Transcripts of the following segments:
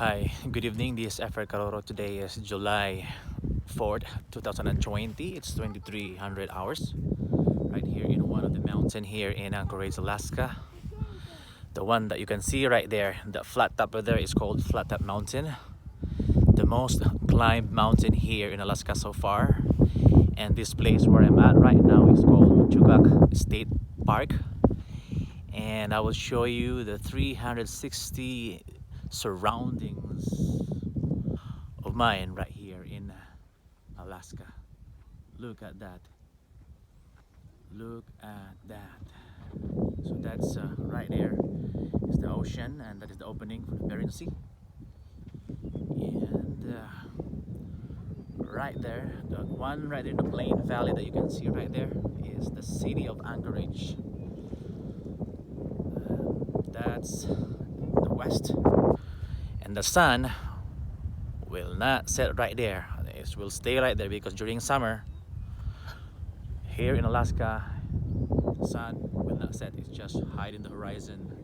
Hi, good evening. This is Efra Caroro. Today is July 4th, 2020. It's 2300 hours right here in one of the mountain here in Anchorage, Alaska. The one that you can see right there, the flat top over there is called Flat Top Mountain. The most climbed mountain here in Alaska so far. And this place where I'm at right now is called Chugach State Park. And I will show you the 360 surroundings of mine right here in Alaska. Look at that. Look at that. So that's right there is the ocean, and that is the opening for the Bering Sea. And right there, the one right there, the plain valley that you can see right there is the city of Anchorage. That's the west, and the sun will not set right there. It will stay right there because during summer here in Alaska, the sun will not set. It's just hide in the horizon.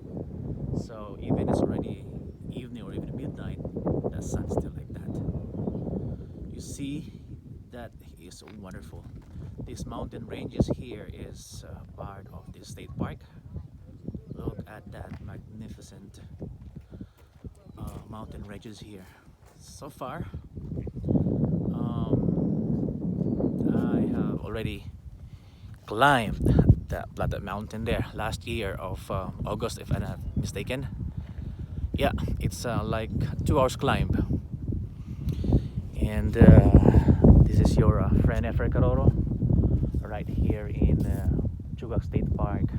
So even it's already evening or even midnight, the sun's still like that. You see, that is so wonderful. These mountain ranges here is part of the state park. Look at that magnificent mountain ranges here. So far, I have already climbed that Flat Top Mountain there last year of August, if I'm not mistaken. Yeah, it's like 2 hours climb. And this is your friend Efra Caroro right here in Chugach State Park.